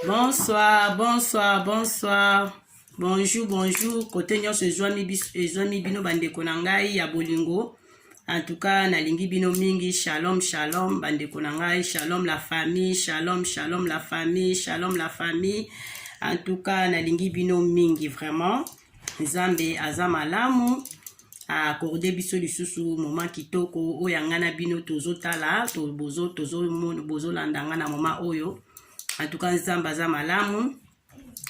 Bonsoir, bonsoir, bonsoir. Bonjour, bonjour. Côté nyonso ezwami bino bandeko na ngai ya bolingo. En tout cas, nalingi bino mingi. Shalom, shalom, bandeko na ngai. Shalom la famille, shalom, shalom la famille, shalom la famille. En tout cas, nalingi bino mingi vraiment. Nzambe aza malamu. Accordé biso lisusu moment kitoko oyangana bino tozotala bozo landanga na moment oyo. En tout cas, Nzambe aza malamu.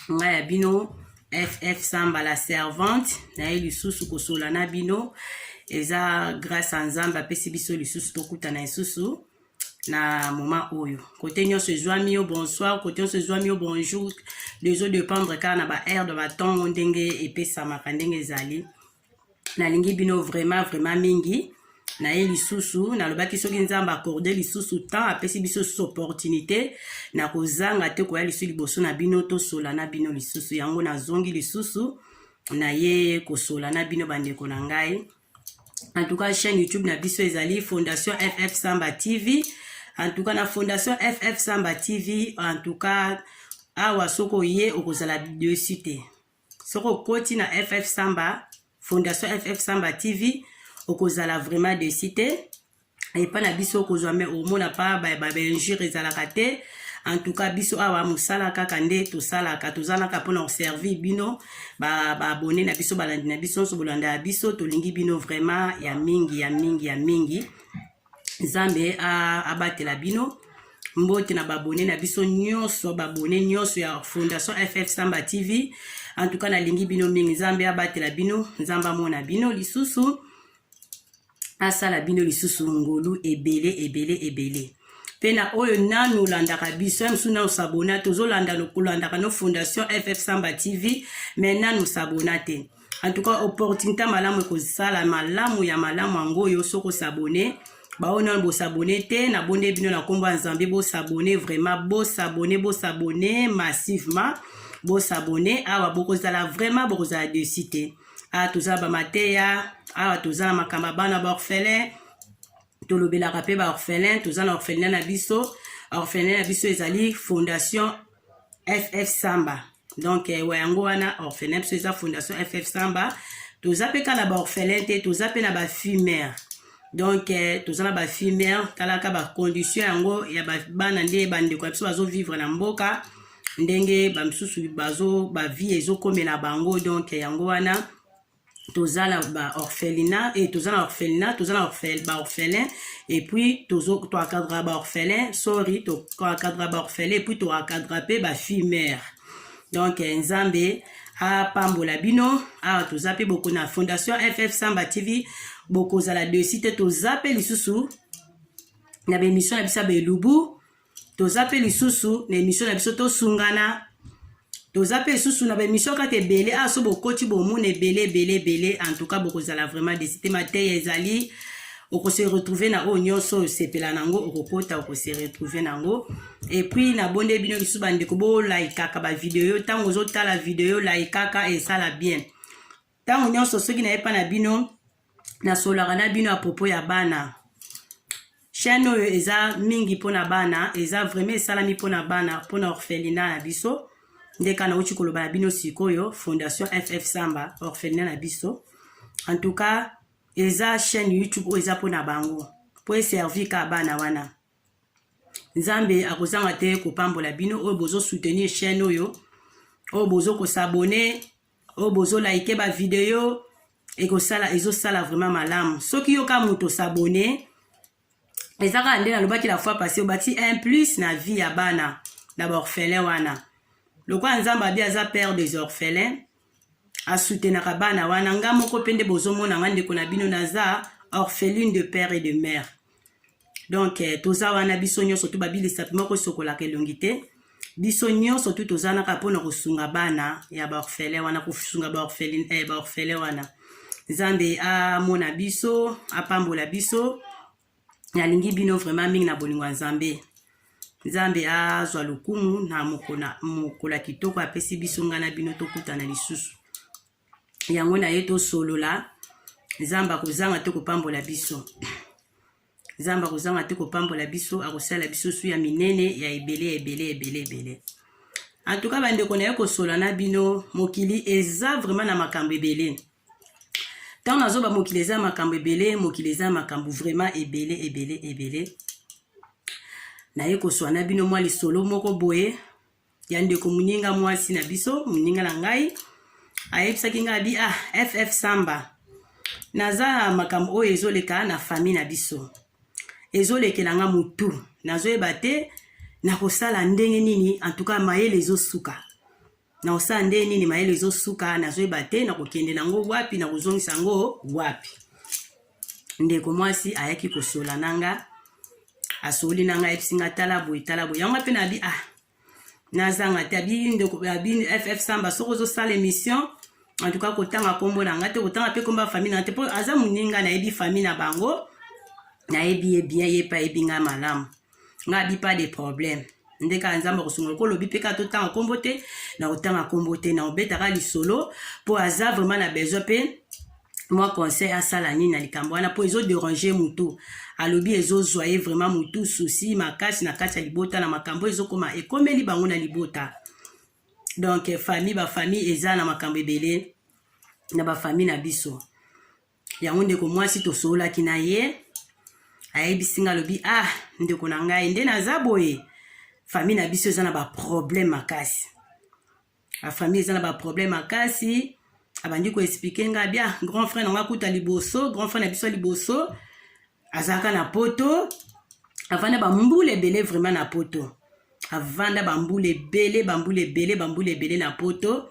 Nga bino FF Samba la servante na lisusu kosola na bino eza grâce à Nzambe apesi biso lisusu tokuta na lisusu na moment oyo. Côté nyonso ezwami yo bonsoir, côté nyonso ezwami yo bonjour. Les autres dépendre car na ba air de ba temps ndenge epesa makandenge ezali. Nalingi bino vraiment mingi na lisusu na lobaki soki Nzambe accordé lisusu temps apesi biso opportunité na kozanga te koya lisusu liboso na bino tosola na bino lisusu yango na zongi lisusu na ye kosola na bino bandeko na ngai. En tout cas chaîne YouTube na biso ezali Fondation FF Samba TV. En tout cas na Fondation FF Samba TV en tout cas awa soko ye okozala de cité soko koti na FF Samba Fondation FF Samba TV okozala vraiment de cité et pas na biso kozwame au mona pa ba injure ezalaka te. En tout cas biso awa musala kaka nde tosalaka tozalaka pona servir bino ba abonné na biso balandi na biso so bolanda biso tolingi bino vraiment ya mingi Nzambe abatela bino mbote na babone na biso nyonso babone nyonso ya Fondation FF Samba TV. En tout cas nalingi bino mingi Nzambe abatela bino Nzambe amona bino lisusu asala bino lisusu ngolu ebele pena oyo nanu landaka biso msuna usabona tozolanda lokulandaka no Fondation FF Samba TV mais nanu sabona te. En tout cas opportunité malamu kozala malamu ya malamu ango yo soko sabone baona bo s'abonner te na bonde bino na komba Nzambe bo s'abonner vraiment bo s'abonner massivement bo s'abonner awa boko zala vraiment boko zala de cité tozala ba mateya awa tozala makamba bana ba orphelin tolobela rapé ba orphelin tozala orphelin na biso ezali Fondation FF Samba. Donc yango wana orphelin biso eza Fondation FF Samba tozape kala ba orphelin te tozape na ba fumeur. Donc tozala ba fumeur talaka ba condition yango ya ba bana nde bandeko biso bazo vivre na mboka ndenge ba msusu bazo ba vie ezokomela bango. Donc yango wana tozala ba orphelinat et tozala orphelinat tozala ba orphelin et puis to encadrer ba orphelin to encadrer ba orphelin et puis to encadrer pe ba fumeur. Donc Nzambe pambola bino tozape boko na Fondation FF Samba TV boko zala de cité tozape lisusu na ba émission na bisa belubu tozape lisusu na émission na biso to sungana tozape lisusu na ba émission ka te belé so bokoti bomone belé. En tout cas boko zala vraiment de cité mateye ezali oko se retrouver na o nyonso sepela nango okokota oko se retrouver nango. Et puis na bonde bino lisusu bandeko bo like kaka ba vidéo tango zotala vidéo like kaka et ça la bien tango nyonso soki na epa na bino na solaka na bino a propos ya bana chaîne oyo eza mingi pona bana eza vraiment salami pona bana pona orphelinat na biso ndeka na uchi koloba na bino sikoyo Fondation FF Samba orphelinat na biso. En tout cas eza chaîne YouTube eza pona bango po servir ka bana wana Nzambe akozanga te kopambola bino oyo bozo soutenir chaîne oyo bozo ko s'abonner bozo like ba vidéo ezosala vraiment malamu soki yo ka moto s'abonner ezaka nde na lobaki la fois passée obati un plus na vie ya bana na ba orphelin wana lokwa Nzambe abi aza père des orphelins asoutenaka bana wana nga moko pende bozomona nga ndeko na bino naza orpheline de père et de mère. Donc toza wana biso nyonso tu babilisa moko sokolaka elongi te biso nyonso tu tozanaka mpona kosunga bana ya ba orphelin wana kosunga ba orphelin wana. Nzambe amona biso apambola biso nalingi bino vraiment mingi na bolingo ya Nzambe azwa lokumu na mokola kitoko apesi biso nga na bino tokutana lisusu yango na ye tosolola Nzambe akozanga te kopambola biso Nzambe akozanga te kopambola biso akosala biso su ya minene ya ebele. En tout cas bande konaye ko sola na bino mokili eza vraiment na makambo ebele. Tant nazo ba mokili eza makambo ebele, mokili eza makambo vraiment ebele. Na ye ko sola na bino mwa lisolo moko boye. Yande ko muninga mwasi na biso, muninga na ngai. Ayebisaki nga bi FF Samba. Naza makambo oyo ezoleka na famille na biso. Ezolekela nga mutu. Nazo ebate na kosala ndenge nini en tout cas mayele ezosuka. Na osala ndenge nini mayele ezosuka nazo ebate na kokende nango wapi na kozongisa ngo wapi. Ndeko mwasi ayaki kosola nanga. Asoli nanga episinga talabo. Yango pe na bi nazanga te abi ndeko abi FF Samba soko zo sala émission. En tout cas kotanga kombo na ngate kotanga pe komba famille na te po aza muninga na ebi famille na bango. Na ebi bien yepa ebinga malamu. Nga bi pas de problème. Ndeka nzamba kosungo ko lobi peka to tanga kombo te na otanga kombo te na obetaka lisolo po aza vraiment na besoin pe moi conseil à sala nini na likambo wana po ezo déranger mutu. Alobi ezo zoyer vraiment mutu souci makasi na kati ya libota na makambo ezo koma ekomeli bango na libota. Donc famille eza na makambo ebele na ba famille na biso. Yango ndeko mwasi to sola kina ye. Ayebisinga lobi ndeko na ngai nde naza boye. Famille na biso eza na ba problème makasi. La famille eza na ba problème makasi. Abandi ko expliquer nga bien grand frère na nga kuta liboso, grand frère na biso liboso. Azaka na poto. Avanda ba mbule ebele vraiment na poto. Avanda ba mbule ebele na poto.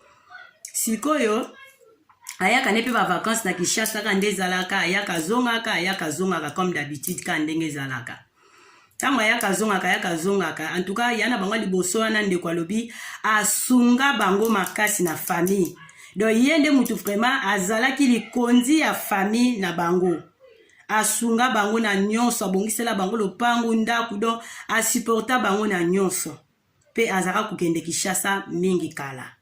Sikoyo ayaka nepe ba vacances na Kinshasa ka ndezalaka ayaka zongaka comme d'habitude ka ndenge zalaka. Tango ayaka zongaka en tout cas yana bango liboso wana ndeko alobi asunga bango makasi na famille. Donc yende mutu vraiment azalaki likonzi ya famille na bango. Asunga bango na nyonso abongisela bango lopango ndaku donc asupporta bango na nyonso. Pe azaka kukende Kinshasa mingi kala.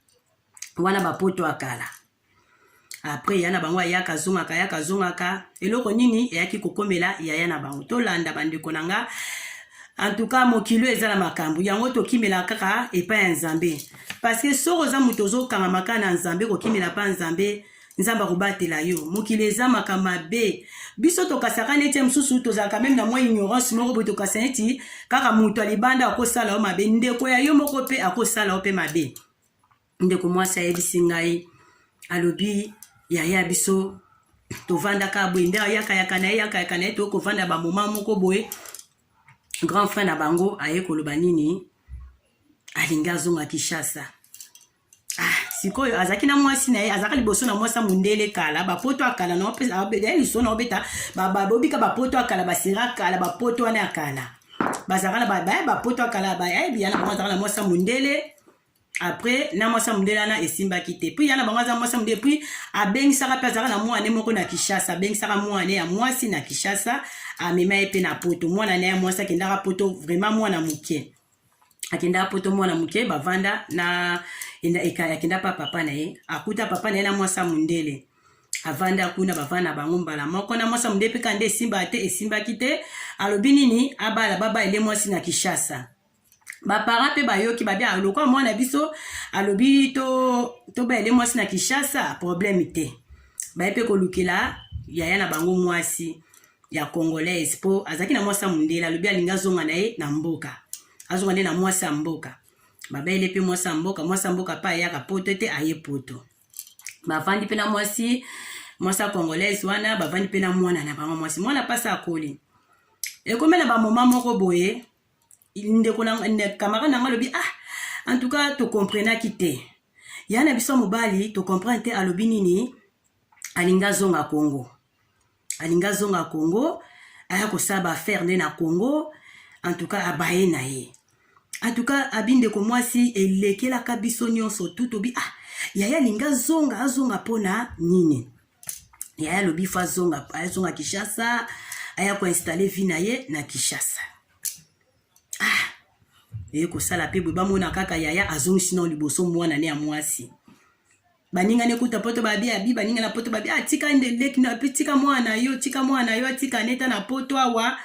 Wana bapoto akala. Après yana bango ayaka zongaka eloko nini eyaki kokomela yaya na bango to landa bandeko nanga. En tout cas mokilo eza na makambo yango to kimela kaka epa ya Nzambe parce que soko za mutozo kanga makana Nzambe ko kimela pa Nzambe Nzamba kobatela yo mokilo eza makamabe biso to kasaka neti msusu to za quand même na moi ignorance moko boto kasaneti kaka muto alibanda akosala o mabe ndeko ya yo moko pe akosala o pe mabe ndeko mwasi ayebisi ngai alobi yaya biso to vanda ka bwinde yaka na to ko vanda ba moment moko boye grand frère na bango aye koloba nini alinga zonga Kinshasa. Sikoyo azaki na mwasi na ye azaka liboso na mwasa mundele kala bapoto akala na opesa abeda liso na obeta babobika bapoto akala basira kala bapoto wana akala bazaka na bapoto akala bayebi yana bango azaka na mwasa mundele. Après na mwasa mundele na esimba kite puis yana bango azaka mwasa mundele puis abengisaka pe azaka na mwana moko na Kinshasa abengisaka mwana ya mwasi na Kinshasa amema epe na poto mwana na ya mwasi akendaka poto vraiment mwana muke akendaka poto mwana muke bavanda na akenda pa papa na ye akuta papa na ye na mwasa mundele avanda kuna bavanda bango mbala moko na mwasa mundele pe kande esimba kite alobi nini abala baba ele mwasi na Kinshasa. Ba para pe bayoki babia aloko mwana biso alobi to ba ele mwasi na Kinshasa problème te ba pe ko lukela yaya na bango mwasi ya congolaise po azaki na mwasa mundele alobi alinga zonga na ye na mboka azonga ne na mwasa mboka baba ele pe mwasa mboka pa yaka poto te aye poto bavandi pe na mwasa congolaise wana bavandi pe na mwana na bango mwasi mwana pasa akoli ekomela ba moma moko boye ndeko na camarade na ngalobi en tout cas to comprendre kite yana biso mobali to comprendre te alobi nini alinga zonga Congo aya ko saba faire ne na Congo en tout cas abaye na ye en tout cas abinde ko mwasi elekela kabiso nyonso tutobi yaya linga azonga pona nini yaya lobi fa zonga Kinshasa aya ko installer vie na ye na Kinshasa ko sala pe ba mona kaka yaya azongi sino liboso mwana ne ya mwasi baninga ne kuta poto babi baninga na poto babi tika ndele na tika mwana yo tika neta na poto awa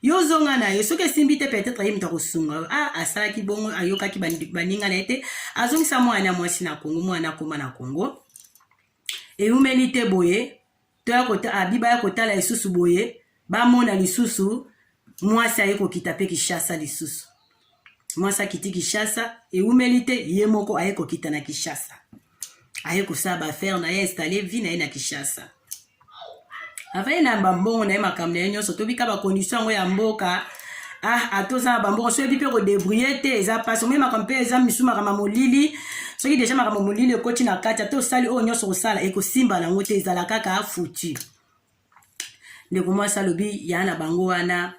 yo zonga na ye soki esimbi te peut-être ye moto akosunga asalaki bongo ayokaki baninga na ye te azongisa mwana mwasi na Kongo mwana akoma na Kongo eumeli te boye abiba ya kotala lisusu boye bamona lisusu mwasi aye kokita pe Kinshasa lisusu mwasi akiti Kinshasa eumeli te ye moko aye kokita na Kinshasa aye kosala baaffaire na ye installe vie na ye na Kinshasa avaye na bambongo na ye makambo na ye nyonso tobika bakondition yango ya mboka atozala bambongo so ebi mpe kodebrouye te eza pasi omoi makambo mpe eza misu makambo molili soki deja makambo molili ekoti na kati ate osali oyo nyonso kosala ekosimba nango te ezala kaka afuti ndeko mwasi alobi ya na bango wana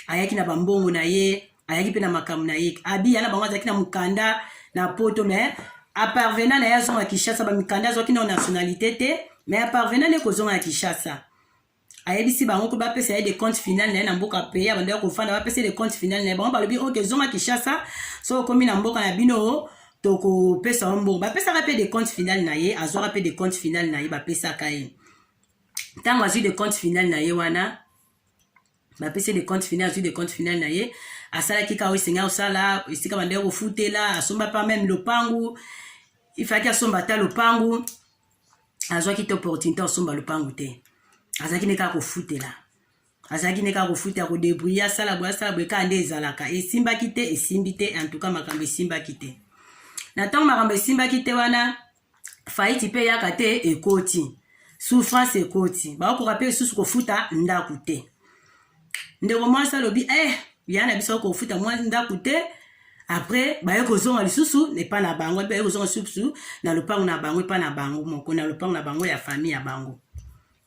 ayaki na bambongo na ye ayaki mpe na makambo na ye abi ya na bango azalaki na mokanda na poto mais aparvena na ye azonga Kinshasa bamikanda azwaki na nationalité te mais aparvena ne kozonga na Kinshasa ayebisi bango ko bapesa ye de compte final na ye na mboka peya bando ya kofanda bapesa de compte final na ye bango balobi ok zonga Kinshasa so okomi na mboka na bino tokopesa mbongo bapesaka mpe de compte final na ye azwaka mpe de compte final na ye bapesaka ye ntango azwi de compte final na ye wana bapesi de compte final azwi de compte final na ye asalaki ka oyo esenga osala esika bando ya kofutela asomba pa meme lopangu ifaki asomba ata lopangu azwaki te opportunité asomba lopangu te azalaki ne kaka kofutela azalaki ne kaka kofutela kodebrouye asala boye kaka nde ezalaka esimbaki te esimbi te en tout cas makambo esimbaki te na ntango makambo esimbaki te wana faillite mpe yaka te ekoti souffrance ekoti bakokoka mpe lisusu kofuta ndako te ndeko mwasi alobi ya na biso kofuta mwa ndako te après baye kozonga lisusu epa na bango baye kozonga lisusu na lopango na bango epa na bango moko na lopango na bango ya famille ya bango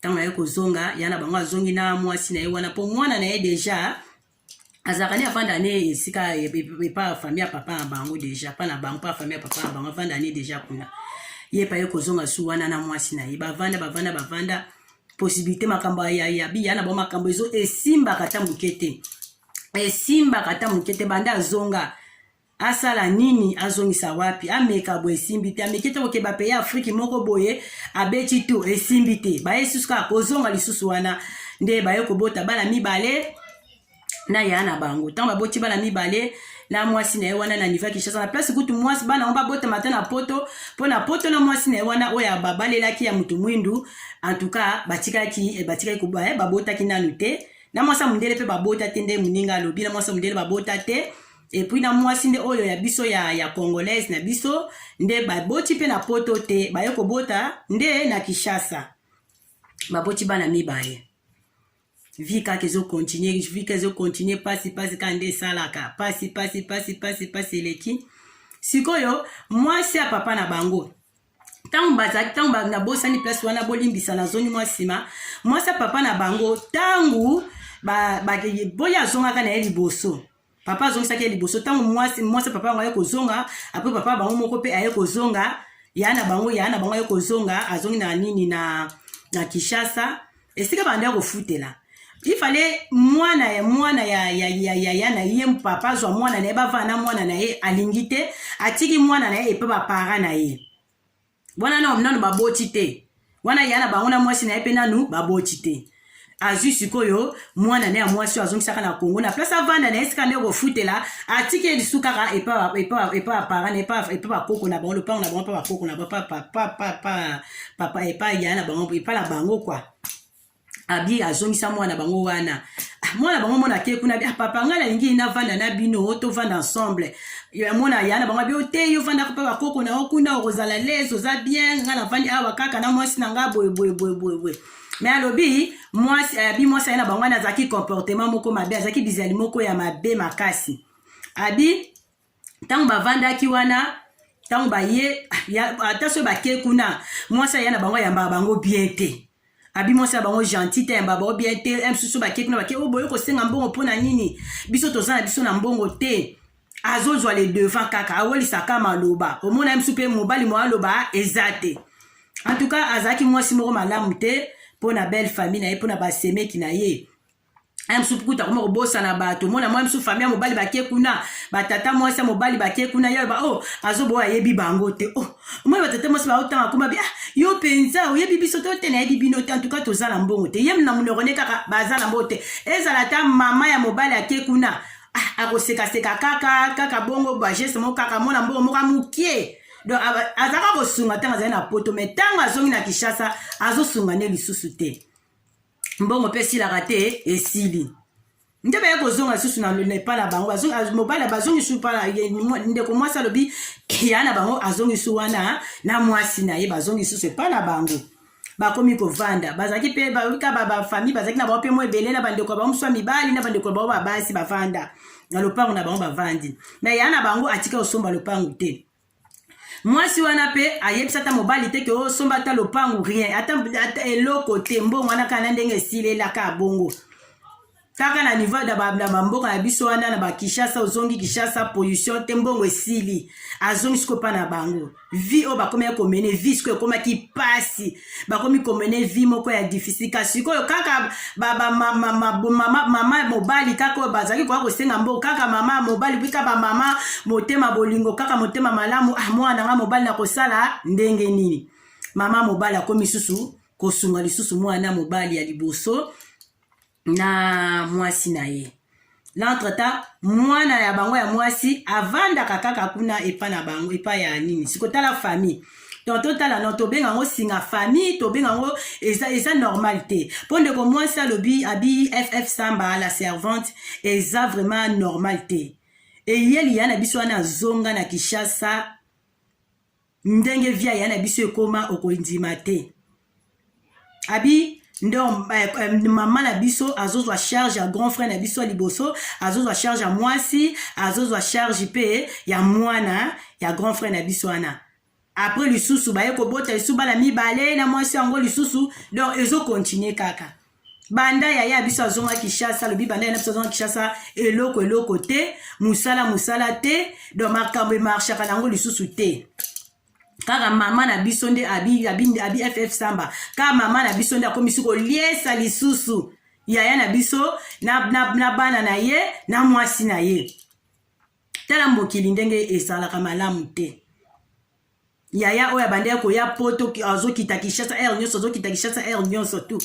ntango aye kozonga ya na bango azongi na mwasi na ye wana mpo mwana na ye deja azalaka ne avanda ne esika epa famille ya papa na bango deja pa na bango pa famille ya papa na bango avanda ne deja kuna ye pa ye kozonga su wana na mwasi na ye bavanda possibilité makambo ya biya na bango makambo ezo esimbaka ta moke te esimbaka ta moke te banda azonga asala nini azongisa wapi ameka boye esimbi te ameki te kokeba pe ya Afrique moko boye abeti tu esimbi te baye susu kaka kozonga lisusu wana nde baye kobota bana mibale na ya na bango ntango baboti bana mibale na mwasi na ye wana na niveau ya Kinshasa na place kutu mwasi bana ngo babota mata na poto mpo na poto na mwasi na ye wana oyo babalelaki ya mutu mwindu en tout cas batikaki babotaki nanu te na mwasi mundele mpe babota te nde moninga alobi na mwasi mundele babota te et puis na mwasi nde oyo ya biso ya congolaise na biso nde baboti mpe na poto te baye kobota nde na Kinshasa baboti bana mibale vie kaka ezokontinue pasi ka nde esalaka pasi eleki sikoyo mwasi ya papa na bango ntango nabosani place wana bolimbisa na zoni mwa nsima mwasi ya papa na bango ntango boya azongaka na ye liboso papa azongisaki ye liboso ntango mwasi papa bango aye kozonga apres papa bango moko mpe aye kozonga ya na bango aye kozonga azongi na nini na Kinshasa esika bando ya kofutela ifale mwana ya na ye papa azwa mwana na ye bavana mwana na ye alingi te atiki mwana na ye epe bapara na ye wana nanu baboti te wana ya na bango na mwasi na ye mpe nanu baboti te azwi sikoyo mwana na ya mwasi oyo azongisaka na Kongo na place avanda na ye esika nde kofutela atiki ye lisu kaka epa bapara na epa bakoko na bango lopango na bango mpa bakoko na papa epa ya na bango epa na bango kwa abi azongisa mwana bango wana mwana bango mona ke kuna papa ngala lingi na vanda na bino to vanda ensemble ya mona yana bango bi ote yo vanda ko pa koko na okunda okozala lezo za bien ngala vandi awa kaka na mwasi na nga boy mais alobi mwasi abi mwasi yana bango na zaki comportement moko mabe azaki bizali moko ya mabe makasi abi tango bavanda ki wana tango baye ataso bake kuna mwasi yana bango ya bango bien te abi mwasi ya bango gentil te yamba bango bien te msusu bake kuna bake boyo kosenga mbongo mpona nini biso tozana biso na mbongo te azozwa le devant kaka awolisaka maloba omona msusu mpe mobali mo aloba eza te en tout cas azalaki mwasi moko malamu te mpona belle famille na ye mpona basemeki na ye msusu kuta koma kobosana bato mona mwa msusu famille ya mobali bake kuna batata mwasi ya mobali bake kuna ye ba azoboya yebi bango te mwana batata mwasi baotanga kuma bi yo penza oyebi biso to te na yebi bino te en tout cas tozala mbongo te yem na munoko ne kaka bazala mbongo te ezala ta mama ya mobali ake kuna akosekaseka kaka bongo bageste moko kaka mona mbongo moko amukie donc azaka kosunga ntango azali na poto me ntango azongi na Kinshasa azosunga ne lisusu te mbongo mpe esilaka te esili nde baye kozonga lisusu na epa na bango mobali bazongi su mpa ndeko mwasi alobi ya na bango azongi su wana na mwasi na ye bazongi lisusu epa na bango bakomi kovanda bazalaki mpe bawika bafamille bazalaki na bango mpe mo ebele na bandeko ya bango mosu ya mibali na bandeko ya bango babasi bavanda na lopango na bango bavandi me ya na bango atika osomba lopango te mwasi wana pe ayebisa ata mobali te ke osomba ata lopango rien ata eloko te mbongo wana kaka na ndenge esilelaka bongo kaka na niveau da bamboka na biso wana na bakishasa ozongi Kinshasa pollution te mbongo esili azongi siko pa na bango vi o bakomi ya komene vi siko ekomaki pasi bakomi komene vi moko ya difficile kasi sikoyo kaka mama mobali kaka oyo bazalaki koya kosenga mbongo kaka mama mobali bika bamama motema bolingo kaka motema malamu mwana nga mobali na kosala ndenge nini mama mobali akomi susu kosunga lisusu mwana mobali ya liboso na mwasi na ye l'entretemps mwana ya bango ya mwasi avandaka kaka kuna epa na bango epa ya nini sikotala famille donc totala no tobenga ngo singa famille tobenga ngo eza normal te mpo ndeko mwasi alobi abi ff samba la servante eza vraiment normal te eyeli ya na biso wana azonga na Kinshasa ndenge via ya na biso ekoma okondima te abi ndo mama na biso azozwa charge ya grand frère na biso liboso azozwa charge ya mwasi azozwa charge pe ya mwana ya grand frère na biso wana après lisusu baye kobota lisusu bana mibale na mwasi yango lisusu donc ezo continuer kaka banda ya biso azonga Kinshasa lobi banda ya biso azonga Kinshasa eloko te musala te donc makambo marchaka nango lisusu te kaka mama na biso nde abi ff samba kaka mama na biso nde akomisi koliesa lisusu yaya na biso na bana na ye na mwasi na ye tala mokili ndenge esalaka malamu te yaya oyo abandeki koya poto azokita Kinshasa air nyonso azokita Kinshasa air nyonso tu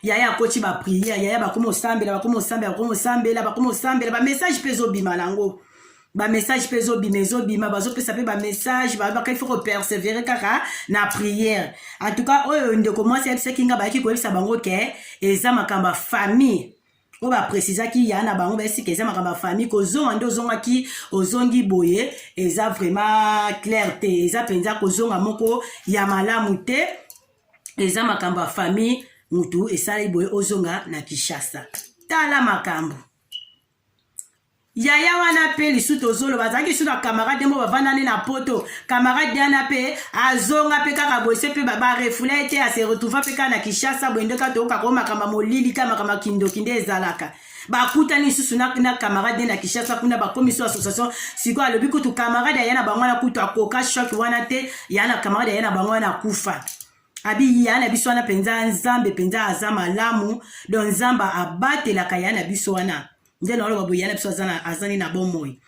yaya akoti bapriere yaya bakomi osambela bamessage mpe ezobima nango bamessage mpe ezobima bazopesa mpe bamessage babaka ifo kopersévere kaka na priere en tout cas oyo ndeko mwasi ayebisaki nga bayaki koyebisa bango ke eza makambo ya famille oyo baprécisaki ya na bango bayesika eza makambo ya famille kozonga nde ozongaki ozongi boye eza vraiment clair te eza mpenza kozonga moko ya malamu te eza makambo ya famille mutu esali boye ozonga na Kinshasa tala makambo yaya wana pe lisusu tozoloba bazalaki lisusu na camarade moko bavandani na poto camarade wana pe azonga pe kaka boyese pe barefule te ase retrouva pe kaka na Kinshasa boye nde kaka tokaka ko makambo molili kaka makambo kindoki nde ezalaka bakutani lisusu na camarade na Kinshasa kuna bakomi so association siko alobi kutu camarade aya na bango wana kutu akoka shock wana te ya na camarade aya na bango wana kufa abi ya na biso wana penza nzambe penza aza malamu don nzamba abatelaka ya na biso wana nde na oloba boyana biso azani na bomoi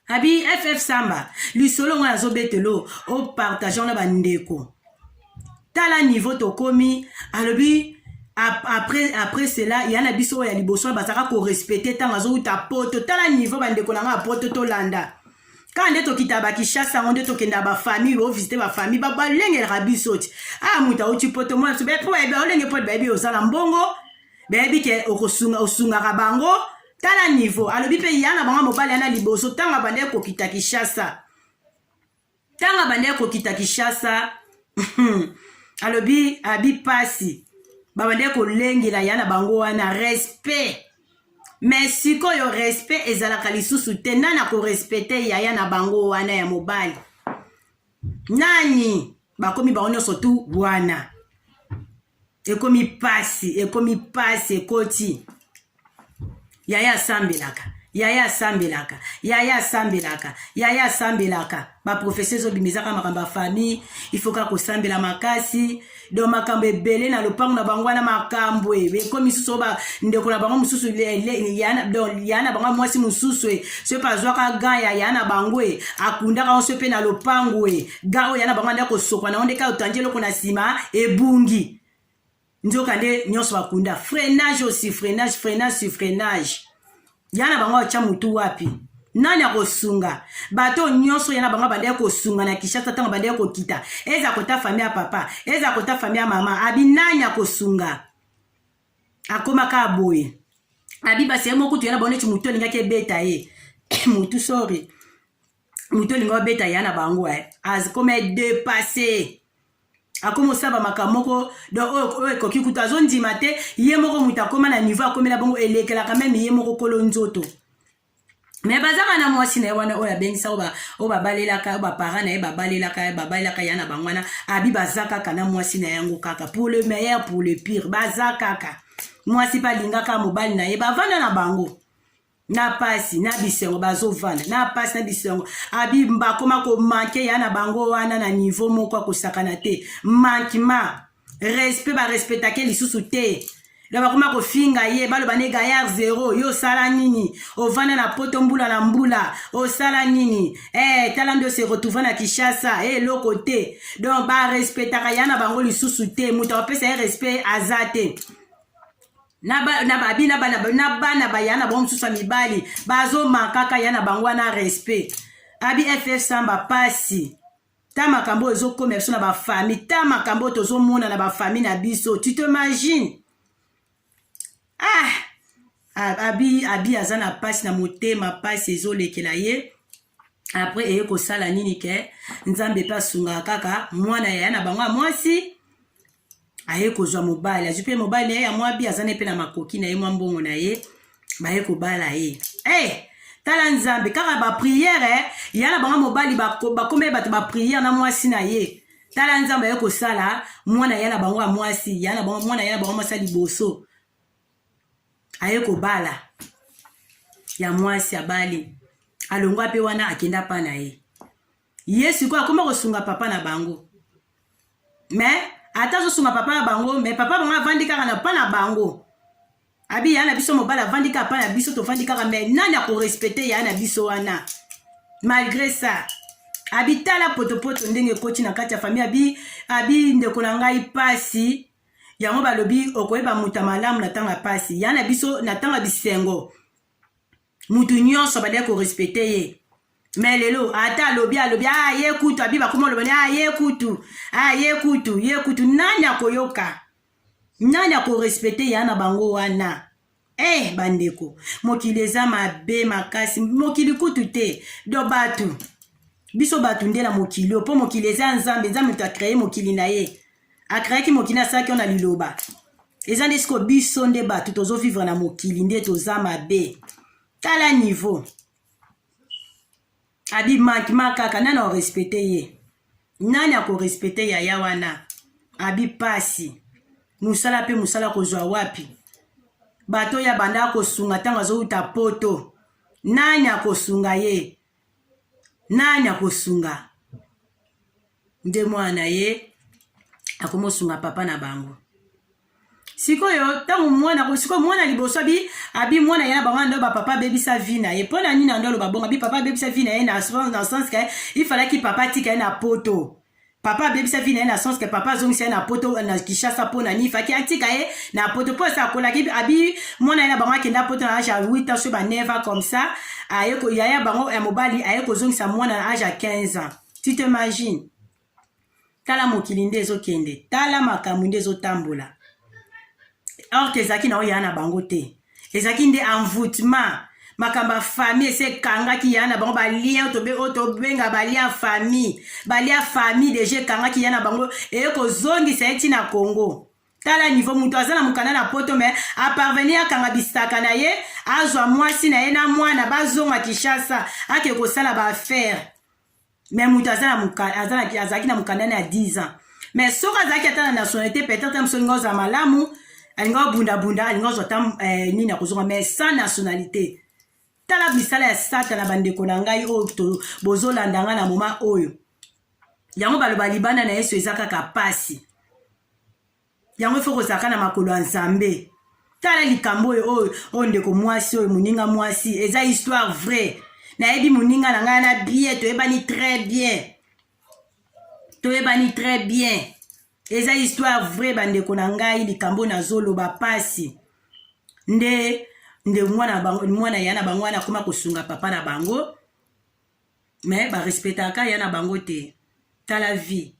abi ff samba lisolo ngo azobetelo o partage na bandeko tala niveau tokomi alobi après cela yana biso ya liboso bazaka ko respecter tanga zo uta poto tala niveau bandeko nanga poto to landa quand nde tokita ba Kinshasa nde tokenda ba famille o visiter ba famille ba lenge rabiso ti muta uti poto mo so be po be olenge poto be ozala mbongo bebi ke osunga bango tala niveau alobi pe yana bango mobali yana liboso tanga bande kokita Kinshasa alobi abi pasi babande kolengela yana bango wana respect mais sikoyo respect ezalaka lisusu te nana ko respecter yaya na bango wana ya mobali nani bakomi bango nyonso tu wana ekomi pasi ekoti yaya asambelaka yaya sambelaka yaya sambelaka ba professeur zo bimezaka makamba famille il faut ka ko sambela makasi do makambo ebele na lopango na bango na makambo e comme susu ba ndeko na bango mususu yana bango mwasi mususu so pa zwaka ga yana bango akunda ka so pe na lopango ga yana bango ndako sokwa na ondeka utangelo kuna sima ebungi nzoka nde nyonso bakunda freinage aussi freinage sur freinage yana bango cha mutu wapi nani akosunga bato nyonso yana bango bande kosunga na Kinshasa tango bande kokita eza kota famille ya papa eza kota famille ya mama abi nani akosunga akoma ka boye abi basi moko tu yana bango ti mutu linga ke beta mutu sorry mutu linga beta yana bango az comme dépasser akomo saba makamoko do ekoki kuta zondima te ye moko mutakoma na niveau akomela bango elekela quand même ye moko kolo nzoto mais bazaka na mwasi na wana oya bengisa oba balelaka oba parana e babalelaka yana bangwana abi bazaka kana mwasi na yango kaka pour le meilleur pour le pire bazaka kaka mwasi pa lingaka mobali na ye bavanda na bango na pasi na bisengo bazovanda na pasi na bisengo abi mbakoma ko manke yana bango wana na niveau moko akosakana te manquement respect ba respectake lisusu te lo bakoma ko finga ye balo bane gayar zero yo sala nini ovanda na poto mbula na mbula o sala nini talando se retrouver na Kinshasa loko te donc ba respectaka yana bango lisusu te muta opesa respect azate na bana bayana ba mususa mibali bazo makaka yana bangwa na respect abi FF samba pasi ta makambo ezo commerce na ba famille ta makambo tozo mona na ba famille na biso tu t'imagines abi azana pasi na motema pasi ezo lekela ye après ko sala nini ke nzambe pa sunga kaka mwana yana bangwa mwasi aye kozwa mobali azupe mobali ya mwabi azane pe na makoki na ye mwambongo na ye baye kobala ye tala nzambe kaka ba prière yana banga mobali bakome bato ba prière na mwasi na ye tala nzambe aye kosala mwana yana bango ya mwasi yana bango mwana yana bango mwasi liboso aye kobala ya mwasi abali alongwa pe wana akenda pa na ye yesu ko akoma kosunga papa na bango mais ata sunga papa na bango mais papa bango avandi kaka na pa na bango abi yana biso mobala avandi kaka pa na biso tovandi kaka mais nani akorespecte yana biso wana malgré ça abi tala potopoto ndenge koti na kati ya famille abi ndeko na ngai pasi yango balobi okoyeba muta malamu na tanga pasi yana biso na tanga bisengo mutu nyonso bade korespecte ye mais lelo ata alobi ye kutu abi bakoma lobani ye kutu nani akoyoka nani akorespecte yana bango wana bandeko mokili eza mabe makasi mokili kutu te do batu biso batu nde na mokili po mokili eza nzambe mutu akreye mokili na ye akreyaki mokili asalaki ona liloba eza nde siko biso nde batu tozovivre na mokili nde toza mabe tala niveau abi manquement kaka nani akorespecte ye nani akorespecte yaya wana abi pasi musala pe musala kozwa wapi bato ya banda kosunga ntango azouta poto nani akosunga ye nani akosunga nde mwana ye akomosunga papa na bango sikoyo tango mwana liboso abi mwana yana bango ndo papa bebisa vie na ye mpona nini ando aloba bongo abi papa bebisa vie na ye na sens ke il fallait ki papa tika ye na poto papa bebisa vie na ye na sens ke papa azongisa ye na poto na Kinshasa mpona nini faki atika ye na poto mpo asakolaki abi mwana ye na bango akenda poto na age ya 8 ans so ba 9 ans comme ça yaya bango ya mobali aye kozongisa mwana na age ya 15 ans tu t'imagines tala mokili nde ezokende tala makambo nde ezotambola or que ezaki na oya na bango te ezaki nde envoûtement makamba famille ese kangaki ya na bango balien otobenga balia famille deja kangaki ya na bango ekozongisa eti na Congo tala niveau mutu aza na mukanda na poto me aparvenir akanga bisaka na ye azwa mwasi na ye na mwana bazonga Kinshasa ake kosala ba affaire mais mutu azaki na mukanda na 10 ans mais soka azaki ata na nationalité peut-être msongo za malamu alinga bunda alinga zota nini akozonga mais sans nationalité tala misala ya sata na bandeko na ngai oyo bozolanda nga na moma oyo yango baloba libanda na yesu eza kaka pasi yango ifo kozalaka na makolo ya nzambe tala likambo oyo ndeko mwasi oyo moninga mwasi eza histoire vraie nayebi moninga na ngai na bien toyebani très bien eza histoire vraie bandeko na ngai likambo nazoloba pasi nde mwana ya na bango wana akoma kosunga papa na bango me barespectaka ya na bango te tala vie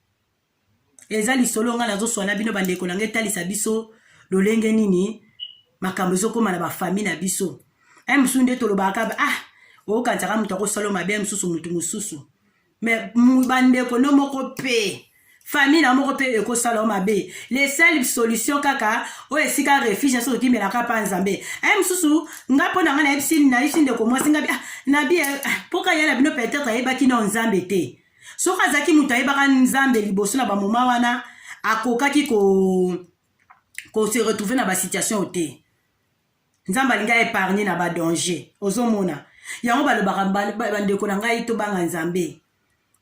eza lisolo nga nazoswana bino bandeko na ngai talisa biso lolenge nini makambo ezokoma na bafamille na biso ay mosusu nde tolobaka okanzaka moto akosala mabe mosusu motu mosusu me bandeko no moko pe famille na moko pe ekosala mabe les seules solutions kaka o esika refuge so kimelaka pa nzambe ay mosusu nga mpo na nga na yebisi ndeko mwasi nga nabi mpoka ya na bino peut-être ayebaki na nzambe te soki azalaki moto ayebaka nzambe liboso na bamoma wana akokaki se retrouver na basituation te nzambe alingi aépargne na badanger ozomona yango balobaka bandeko na ngai tobanga nzambe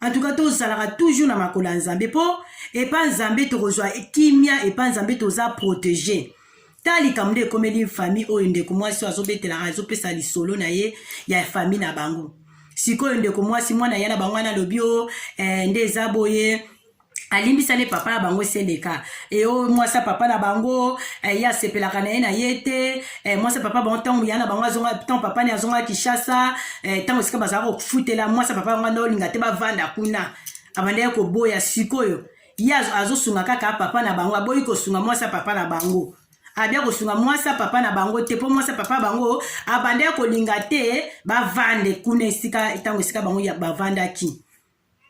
en tout cas tozalaka toujours na makolo ya nzambe mpo epa nzambe tokozwa kimia epa nzambe toza protégé ta likambo nde ekomeli famille oyo ndeko mwasi azobetelaka azopesa lisolo na ye ya famille na bango sikoyo ndeko mwasi mwana ya na bango wana alobi nde eza boye alimbisane papa na bango seleka mwasa papa na bango ya sepelaka na ye na ye te mwasa papa bango ntango ya na bango ntango papa ni azonga Kinshasa ntango esika bazalaka kofutela mwasa papa bango ndaolinga te bavanda kuna abandaki koboya sikoyo ye azosunga kaka papa na bango aboyi kosunga mwasa papa na bango abia kosunga mwasa papa na bango te mpo mwasa papa bango abandaki kolinga te bavande kuna esika ntango esika bango bavandaki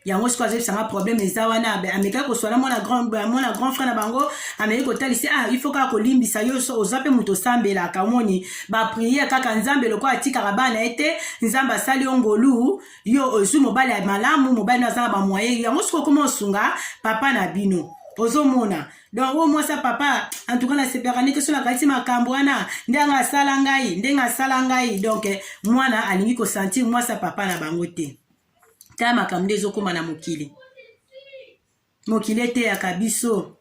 yango siko azobisanga problème eza wana amekaki koswala mwana grand frère na bango ameki kotalisi il faut kaka kolimbisa yo oza mpe moto osambelaka omoni bapriere kaka nzambe lokola atikaka bana ye te nzambe asali yo ngolu yo ozwi mobali ya malamu mobali no aza na bamoye yango siko okoma osunga papa na bino ozomona donc o mwasa papa en tout cas nasepelaka ndenge so nakati makambo wana ndenge asala ngai donc mwana alingi kosentir mwasa papa na bango te tala makambo nde ezokoma na mokili eteyaka biso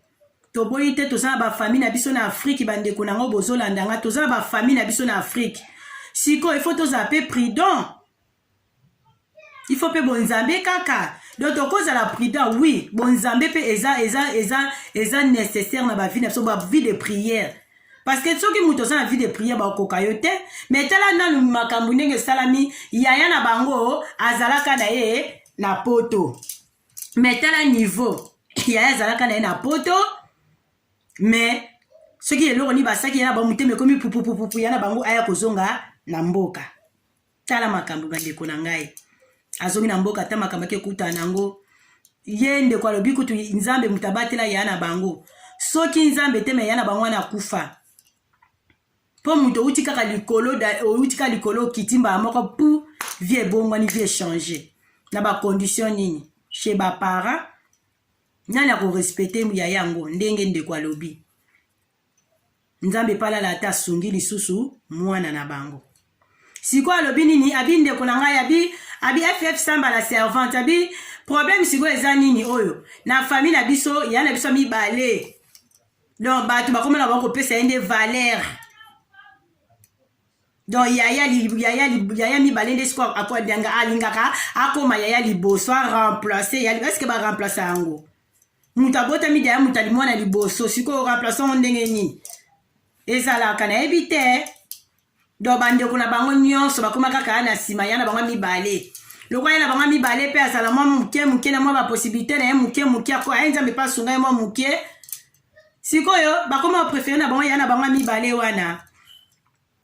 toboyi te toza na bafamille na biso na Afrique bandeko nango bozolandanga toza na bafamille na biso na Afrique sikoyo ifo tozala mpe prudent ifo mpe bonzambe kaka donc tokozala prudent oui bonzambe mpe eza nécessaire na bavie na biso bavie de prière parce que soki moto oza na vie de prière bakoka yo te mais tala nanu makambo ndenge esalami yaya na bango azalaka na ye na poto mais tala niveau yaya azalaka na ye na poto mais soki eloko ni basaki ya na bango motema ekomi pupupupupu ya na bango aya kozonga na mboka tala makambo bandeko na ngai azongi na mboka ta makambo akekuta nango ye ndeko alobi kutu nzambe moto abatela ya na bango soki nzambe te me ya na bango wana akufa po moto outi kaka likolo kitimba moko pu vie ebongwani vie changer na bacondition nini chez bapara nani akorespecte ya yango ndenge ndeko alobi nzambe palala ata asungi lisusu mwana na bango sikoyo alobi nini abi ndeko na ngai abi ff samba la servante abi problème sikoyo eza nini oyo na famille na biso ya na biso mibale donc bato bakomela bango kopesa ye nde valeur donc yaya mibale nde sikoyo alingaka akoma yaya liboso aremplace eske baremplace yango moto abotami deya moto alimwana liboso sikoyo remplace ngo ndenge nini ezalaka nayebi te donc bandeko na bango nyonso bakoma kaka na nsima ya na bango mibale lokola ya na bango mibale mpe azala mwa moke na mwa baposibilité na ye moke aye nzambe mpe asunga ye mwa moke sikoyo bakoma baprefere na bango ya na bango mibale wana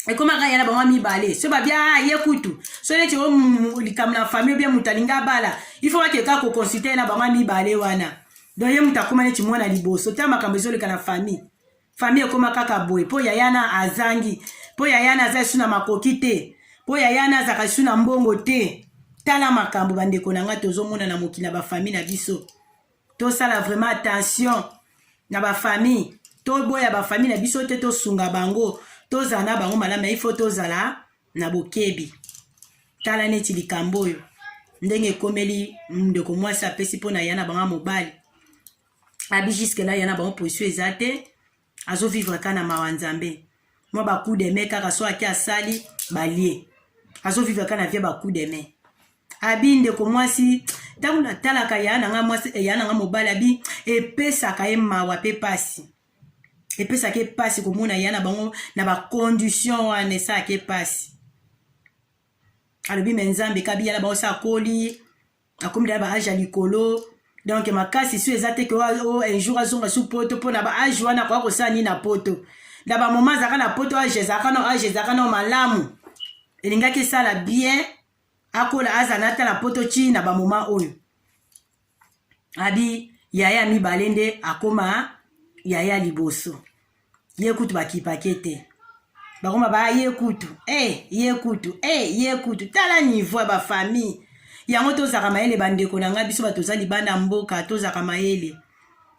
ekomaka ya na bango mibale so babia ye kutu so neti likambo na famille obia moto alingi abala ifo bakeka koconsulte na bango mibale wana donc ye moto akoma neti mwana liboso te makambo ezoleka na famille ekoma kaka boye mpo yayana azangi mpo yayana aza esu na makoki te mpo yayana azaka esu na mbongo te tala makambo bandeko na nga tozomona na mokili na bafamille na biso tosala vraiment attention na bafamille toboya bafamille na biso te tosunga bango tozala na bango malamu ifo tozala na bokebi tala neti likambo oyo ndenge komeli ndeko mwasi apesi mpona yana bango mobali abi jusque là yana bango position eza te azovivre kaka na mawa nzambe mwa bacoup de main kaka so ake asali balie azovivre kaka na vie bacoup de main abi ndeko mwasi ntango natalaka ya nanga mobali abi epesaka ye mawa mpe pasi epesaka ye pasi komona ya na bango na bacondition wana esaka ye pasi alobi me nzambe kabi ya na bango sa akoli akomi na baage ya likolo donc makasi so eza te ke un jour azonga su poto mpona baage wana akoka kosala nini na poto na bamoma azalaka na poto age ezalaka no malamu elingaki esala bien akola aza natala poto ti na bamoma oyo abi yaya mibale nde akoma yaya liboso ye kutu bakipake te bakoma ba ye kutu ye kutu tala niveau ya bafamille yango tozaka mayele bandeko na nga biso bato oza libanda mboka tozaka mayele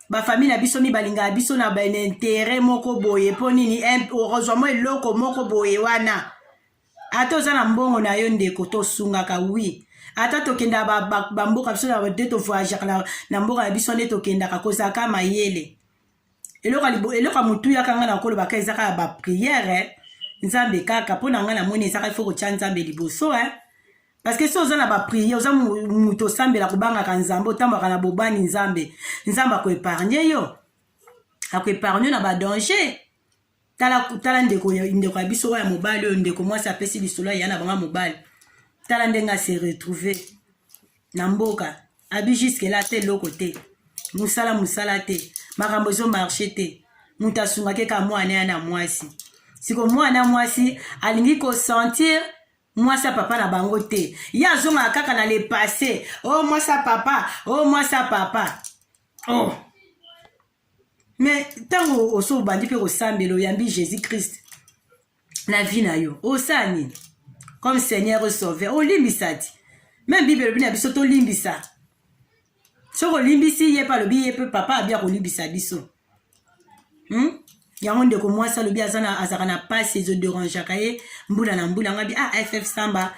bafamille na biso mibalingaka biso na baintere moko boye mpo nini ozwamo eloko moko boye wana ata oza na mbongo na yo ndeko tosungaka wi ata tokenda bamboka biso na nde tovoyageaka na mboka na biso nde tokendaka kozalaka mayele eloko ya motu yaka nga na kolobaka ezaka ya bapriere nzambe kaka mpo na nga na moni ezaka ifo kotya nzambe liboso parce que so oza na bapriere oza moto osambela kobangaka nzambe otambwaka na bobani nzambe akoepargne yo na badanger tala ndeko ya biso oyo ya mobali oyo ndeko mwasi apesi lisolo ya na banga mobali tala ndenge ase retrouve na mboka abi jusque la te eloko te mosala te makambo ezomarche te moto asungaki ka mwana ya na mwasi siko mwana ya mwasi alingi kosentir mwasi ya papa na bango te ye azongaka kaka na le passé mwasi ya papa mais ntango oso obandi mpe kosambela oyambi jésus christ na vie na yo osala nini comme seigneur sauveur olimbisa ti même bible elobi na biso tolimbisa soki olimbisi ye mpe alobi ye mpe papa abia kolimbisa biso yango ndeko mwasi alobi azalaka na pasi ezoderangeaka ye mbula na mbula yango abi ff samba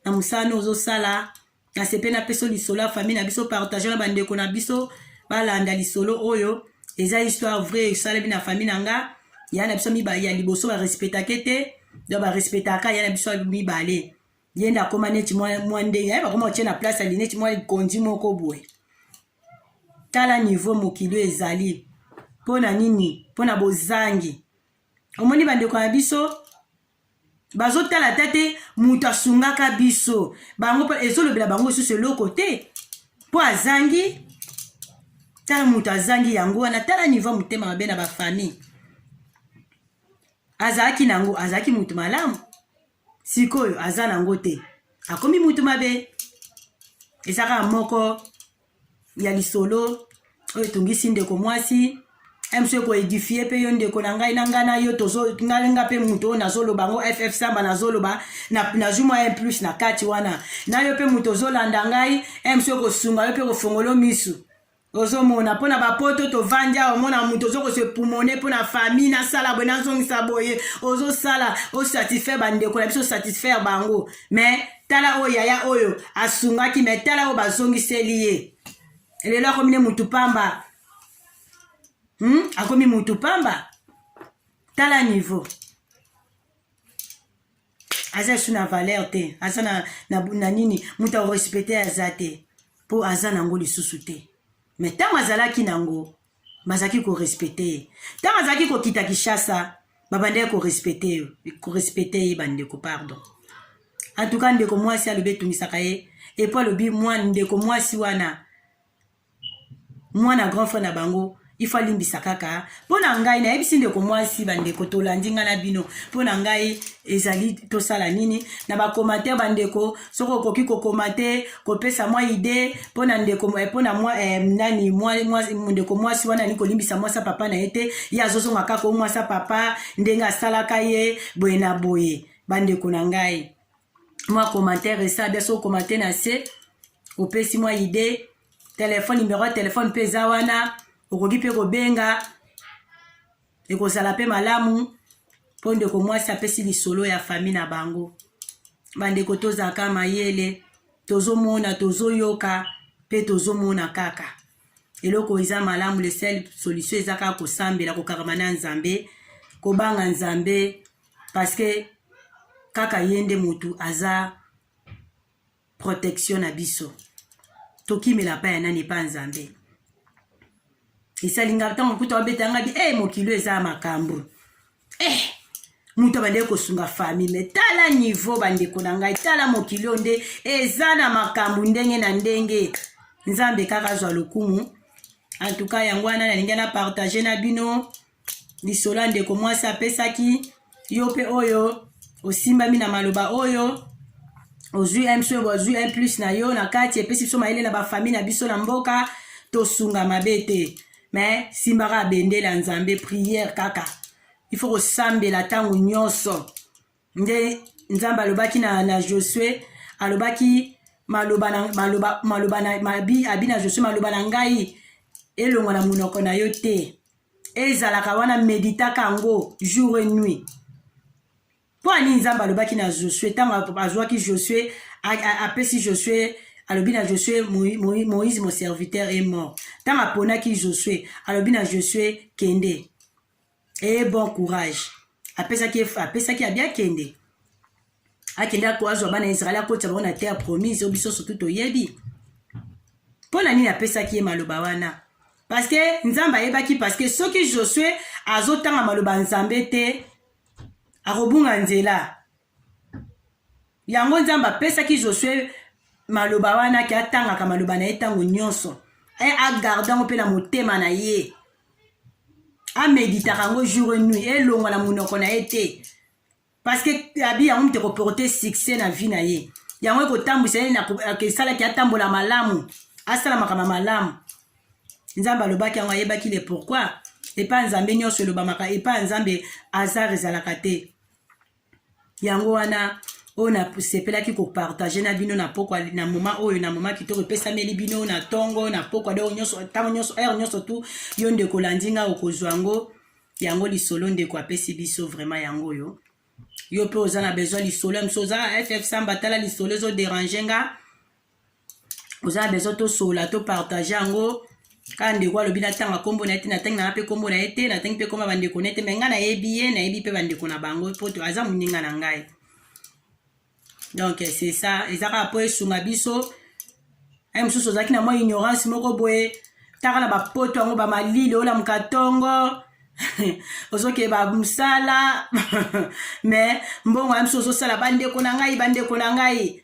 na mosala ozosala nasepe na peso lisolo ya famille na biso partage na bandeko na biso balanda lisolo oyo eza histoire vrai esalemi na famille na nga ya na biso mibale ya liboso barespectake te do barespectaka ya na biso mibale ye nde akoma neti mwa ndenge bakoma otie na place ali neti mwa likondi moko boye tala niveau mokili ezali mpona nini mpona bozangi omoni bandeko na biso bazotala tate moto asungaka biso bango ezolobela bango lisusu eloko te mpo azangi tala moto azangi yango wana tala niveau motema mabe na bafamille azalaki moto malamu sikoyo aza nango te akomi moto mabe ezaka moko ya lisolo oyo etongisi ndeko mwasi mso koedifie mpe yo ndeko na ngai na yo ngalenga mpe moto oyo nazoloba ngo ff samba nazoloba nazwi mwa un plus na kati wana na yo mpe moto ozolanda ngai mso kosunga yo mpe kofongola misu ozomona mpona bapoto tovandi awa omona moto ozokosepumone mpona famille nasala boye nazongisa boye ozosala osatisfaire bandeko na biso osatisfaire bango mais tala oyo yaya oyo asungaki mais tala oyo bazongiseli ye lelo akomi ne mutu pamba akomi mutu pamba tala niveau aza su na valeur te aza na nini mutu arespecte aza te mpo aza nango lisusu te mais ntango azalaki nango bazalaki korespecte ye ntango azalaki kokita kishasa babandeki korespecte ye bandeko pardon en tout cas ndeko mwasi alobi etungisaka ye epo alobi ndeko mwasi wana mwana grand frère na bango ifo alimbisa kaka mpo na ngai nayebisi ndeko mwasi bandeko tolandi ngai na bino mpo na ngai ezali tosala nini na bakomatere bandeko soki okoki kokomate kopesa mwa ide mpo na ndeko ndeko mwasi wana ali kolimbisa mwasa papa na ye te ye azozonga kaka omwasa papa ndenge asalaka ye boye na boye bandeko na ngai mwa komatere esa bia soki okomate na se opesi mwa ide telefone numéro ya telefone mpe eza wana okoki mpe kobenga ekozala mpe malamu mpo ndeko mwasi apesi lisolo ya famille na bango bandeko tozaka mayele tozomona tozoyoka pe tozomona kaka eloko eza malamu le seul solution eza kaka kosambela kokakama na nzambe kobanga nzambe parce que kaka yende mutu aza protection na biso tokimela pa ya nani pa nzambe esalinga ntango kuta wabetanga bi mokilo eza makambo mutu abandeki kosunga famille me tala niveau bandeko na ngai tala mokilo nde eza na makambo ndenge na ndenge nzambe kaka azwa lokumu en tout cas yango wana nalingi na partage na bino lisolo ndeko mwasi apesaki yo mpe oyo osimbami na maloba oyo ozwi mso ozwi un plus na yo na kati epesi biso mayele na bafamille na biso na mboka tosunga mabe te me simbaka bendela nzambe priere kaka il faut kosambela ntango nyonso nde nzambe alobaki na Josue alobaki abi na Josue maloba na ngai elongo na munoko na yo te ezalaka wana meditaka yango jour et nuit po ani nzambe alobaki na Josue ntango azwaki Josue apesi Josue alobi na Josue Moïse mon serviteur est mort ntango aponaki Josue alobi na Josue kende et bon courage apesaki abia kende akende akozwa bana Israël akotisa bango na terre promise oyo biso surtout toyebi mpo na nini apesaki ye maloba wana parce que nzambe ayebaki parce que soki Josue azotanga maloba nzambe te akobunga nzela yango nzambe apesaki Josue maloba wana ki atangaka maloba na ye ntango nyonso agardango mpe na motema na ye ameditaka yango jour et nuit elongwa na munoko na ye te parce que abi yango mute koporte succès na vie na ye yango ekotambwisa ye esalaki atambola malamu asala makambo malamu nzambe alobaki yango ayebaki le pourquoi epa nzambe nyonso elobamaka epa nzambe hasard ezalaka te yango wana oyo nasepelaki kopartage na bino na pokwa na moma oyo na moma kitoko epesameli bino na ntongo na pokwa ntango nyonso heure nyonso tu yo ndeko landinga okozwa yango lisolo ndeko apesi biso vraiment yango oyo yo mpe oza na besoin lisolo mosu oza ff samba tala lisolo ezoderange nga oza na besoin tosola topartage yango kaka ndeko alobi natanga kombo na ye te natangi nanga mpe kombo na ye te natangi mpe kombo bandeko na ye te me ngai nayebi ye nayebi mpe bandeko na bango poto aza moninga na ngai donc c'est ça ezaka po esunga biso mosusu ozalaki na mwa ignorance moko boye taka na bapoto yango bamalili olamuka ntongo ozokeba mosala me mbongo ya mosusu ozosala bandeko na ngai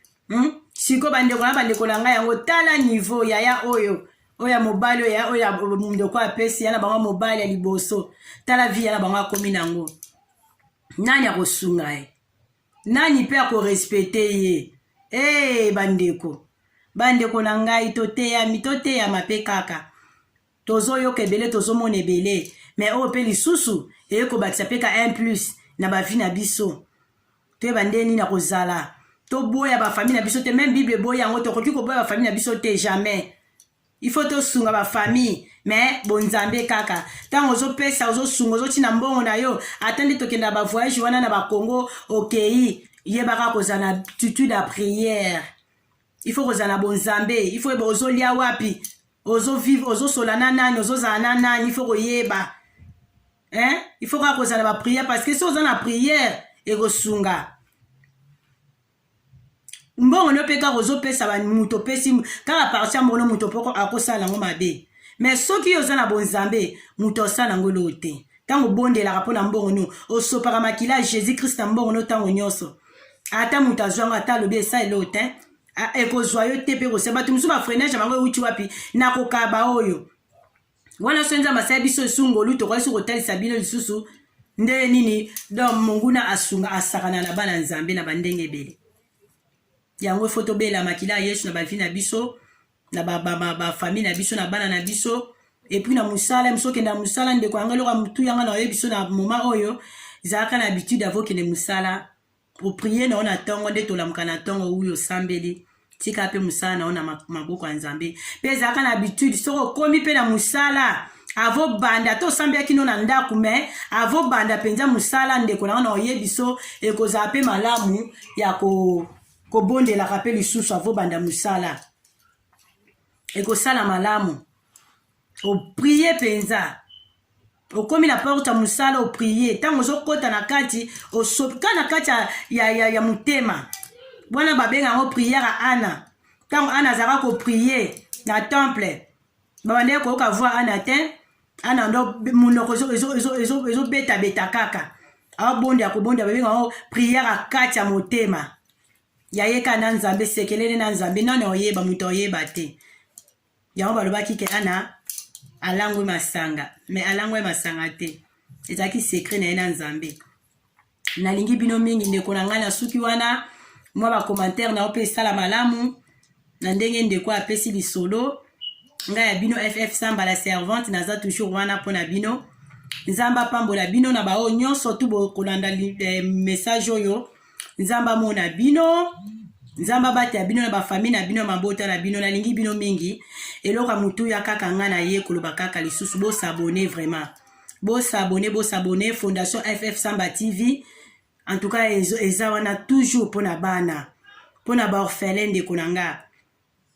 siko bandeko na ngai yango tala niveau yaya oyo ya mobali oyo ya ndeko apesi ya na bango mobali ya liboso tala vi ya na bango akomi nango nani akosunga ye nani mpe akorespecte ye bandeko na ngai toteyama mpe kaka tozoyoka ebele tozomona ebele me oyo mpe lisusu eye kobakisa mpe ka 1 plus na bavi na biso toyeba nde nini akozala toboya bafamille na biso te même bible eboya yango tokoki koboya bafamille na biso te jamais il faut tosunga bafamille me bonzambe kaka ntango ozopesa ozosunga ozotina mbongo na yo ata nde tokenda bavoyage wana na bakongo okei yebaka kozala na attitude ya prière il faut kozala na bonzambe il faut yeba ozolia wapi ozovivre ozosola na nani ozozala na nani il faut koyeba il faut kaka kozala na baprière parce que so oza na prière ekosunga mbongo no mpe kaka ozopesa mutu opesi kaka parti ya mbongo mutu poko akosala yango mabe mais soki oza na bonzambe mutu osala yango loo te ntango obondelaka mpo na mbongo no osopaka makila ya jésus christ na mbongo no ntango nyonso ata mutu azwango ata alobi esali loo te ekozwa yo te mpe kosala bato mosusu bafrenage bango euti wapi nakokaba oyo wana so nzambe asali biso esungolu tokoki kotalisa bino lisusu nde nini donc monguna asunga asakana na bana nzambe na bandenge ebele yango ifo tobela makila ya yesu na bavi na biso na bafamille na biso na bana na biso epuis na mosala mosu okenda mosala ndeko yango eloko mutu yanga na oyebi biso na moma oyo ezalaka na habitude avokende mosala oprie na yo na ntongo nde tolamuka na ntongo oyo osambeli tika mpe mosala na yo na maboko ya nzambe mpe ezalaka na habitude soki okomi mpe na mosala avo banda to sambi akino na ndaku me avo banda penza musala ndeko na oyebiso ekozala pe malamu ya kobondelaka pe lisusu avo banda musala ekosala malamu oprie penza okomi na porte ya musala oprie ntango ozokota na kati osoka na kati ya motema wana babenga yango priere ana ntango ana azalaka koprie na temple babandeki koyoka voi ana te ana ndo munoko ezobeta kaka abonda kobonda babenga yango priere akati ya motema yayeka na nzambe sekelele na nzambe nani oyeba moto oyeba te yango balobaki ke ana alangwe masanga me alangwe masanga te ezalaki sekret na ye na nzambe nalingi bino mingi ndeko na ngai na suki wana mwa bakommentaire na yo mpe esala malamu na ndenge ndeko apesi lisolo ngai ya bino ff samba la servante naza toujours wana mpo na bino nzambe apambola bino na bao nyonso tu bokolanda message oyo nzambe amona bino nzamba bate ya bino na bafamile na bino mabota na bino nalingi bino mingi eloka mutu ya kaka nga na ye koloba kaka lisusu bosabone vraiment bosabone Fondation FF Samba TV en tout cas eza wana toujours pona bana pona ba orphelin de konanga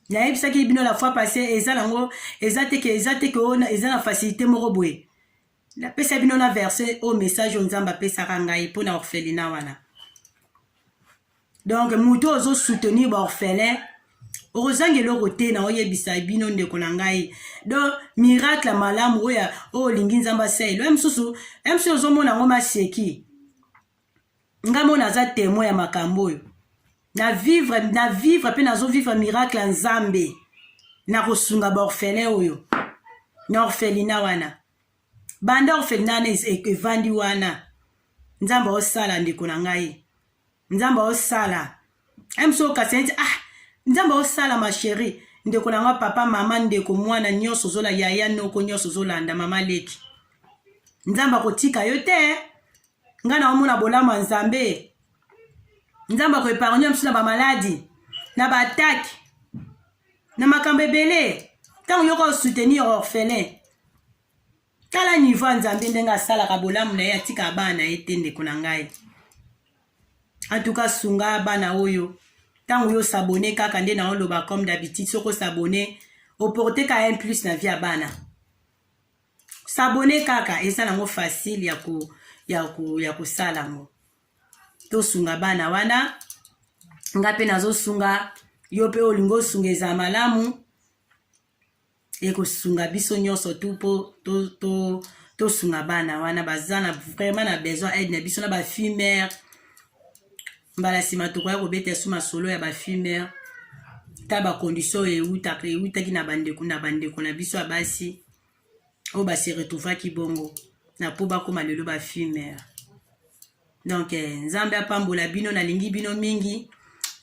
nayebisaki bino la fois passée eza nango eza teke ona eza na facilité moko boye la pesa bino na verset au message nzamba pesa ngai pona orphelina wana. Donc, muto ozo soutenir ba orphelin. Orozange loko te na oyebisa bino ndeko na ngai. Donc, miracle malamu oya o lingi nzamba selo. Emsusu ozo mona ngoma seki. Ngamo na za témoin ya makambo yo. Na vivre pe nazo vivre miracle nzambe. Na kosunga ba orphelin oyo. Na orphelina wana. Banda orphelina na evandi wana. Nzamba osala ndeko na ngai. Nzamba osala emso kasenti nzamba osala ma chérie ndeko na papa mama ndeko mwana nyonso zola yaya noko nyonso zolanda mama leki nzamba kotika yo te ngana omona bolama nzambe nzamba ko épargner msuna ba maladie na ba attaque na makambe belé tant yoko soutenir orphelin kala niveau nzambe ndenga sala ka bolamu na ya tika bana etende ko na ngai. En tout cas, sunga bana oyo. Tant yo s'abonner kaka nde na oloba comme d'habitude soko s'abonner au porter ka un plus na via bana. S'abonner kaka et ça nango facile ya ko sala ngo. To sunga bana wana ngape nazo sunga yo pe olingo sungeza malamu e ko sunga biso nyonso tupo to sunga bana wana bazana vraiment na besoin aide na biso na ba fumeur mbala sima to kwa kobeta suma solo ya ba fumeur ta ba condition euta ki na bandeko na biso abasi o ba se retrouva ki bongo na po ba koma lelo ba fumeur. Donc nzambe apambola bino na lingi bino mingi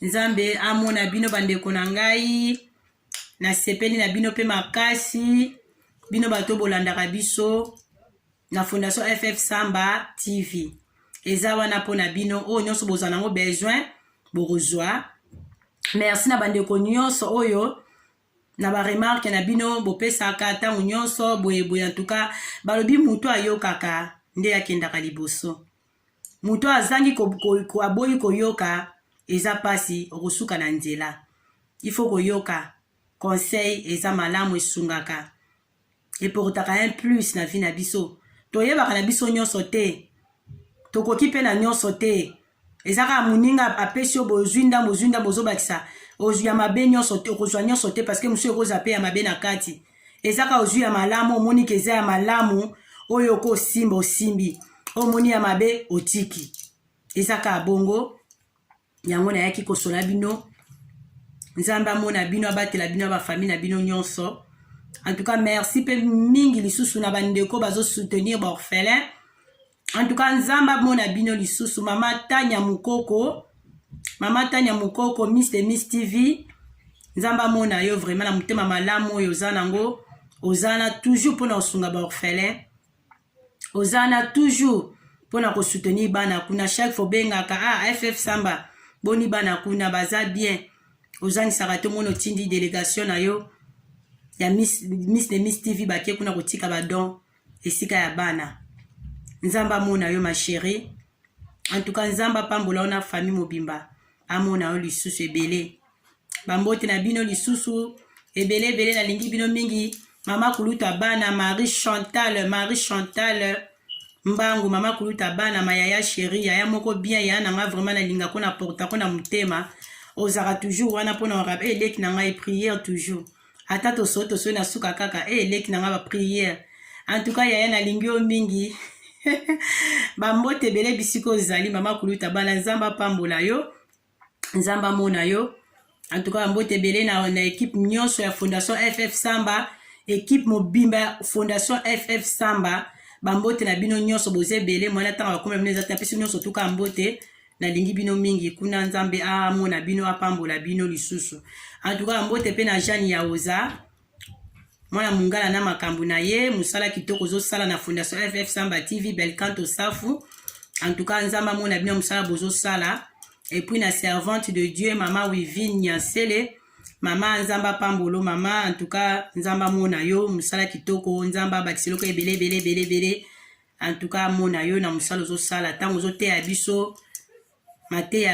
nzambe amona bino bandeko na ngai na sepeli na bino pe makasi bino bato bolandaka biso na Fondation FF Samba TV. Eza wana pona bino o nyonso bozana ngo besoin borozwa. Merci na bandeko nyonso oyo na ba remarque na bino bopesa kata nyonso boye en tout cas balobi muto ayokaka nde yakendaka liboso. Muto azangi ko aboyi koyoka eza pasi okosuka na nzela. Il faut koyoka conseil eza malamu esungaka. Et pour taka un plus na vie na biso. Toyeba kana biso nyonso te. Tokoki pe na nyonso te. Ezaka muninga apesi bozwinda bozobakisa. Ozu ya mabe nyonso te okozwa nyonso te parce que monsieur koza pe ya mabe na kati. Ezaka ozu ya malamu omoni keza ya malamu oyo ko simba osimbi. Omoni ya mabe otiki. Ezaka bongo yango na yaki kosola bino. Nzamba mona bino abatela bino ba famille na bino nyonso. En tout cas merci pe mingi lisusu na bandeko bazo soutenir ba orphelin. En tout cas, nzamba mona bino lisusu mama Tanya Mukoko Miss TV nzamba mona yo vraiment na mutema malamu yo zanango ozana toujours pour na sunga ba orphelin ozana toujours pour na ko soutenir bana kuna chaque fois benga ka FF Samba boni bana kuna baza bien ozani sarate mono tindi délégation na yo ya Miss TV bakie kuna kotika badon esika ya bana. Nzamba mona yo ma chérie. En tout cas nzamba pambola ona famille mobimba. Amona yo lisusu ebele. Bambote na bino lisusu ebele na lingi bino mingi. Mama kuluta bana Marie Chantal Mbangu mama kuluta bana mayaya chérie yaya moko bien ya nanga vraiment na linga kona porta kona mutema ozaka toujours wana pona orabe eleki nanga prière toujours ata to so na suka kaka eleki nanga ba prière. En tout cas yaya na lingi o mingi bambote bele bisiko zali mama kuluta bana nzamba pambola yo nzamba mona yo. En tout cas bambote bele na équipe nyonso ya Fondation FF Samba, équipe mobimba Fondation FF Samba. Bambote na bino nyonso boze bele mwana tanga bakoma bino ezata pesi nyonso tuka mbote na lingi bino mingi kuna nzambe amona bino apambola bino lisusu. En tout cas mbote pe na Jeanne ya Oza mwana mungala na makambu na ye musala kitoko zo sala na Fondation FF Samba TV Belcanto Safu. En tout cas nzamba mona bino musala bozo sala. Et puis na servante de Dieu mama Wivine Nyansele mama nzamba pambolo mama. En tout cas nzamba mona yo musala kitoko nzamba bakiseloko ebele. En tout cas mona yo na musala zo sala tango zo te abiso mate ya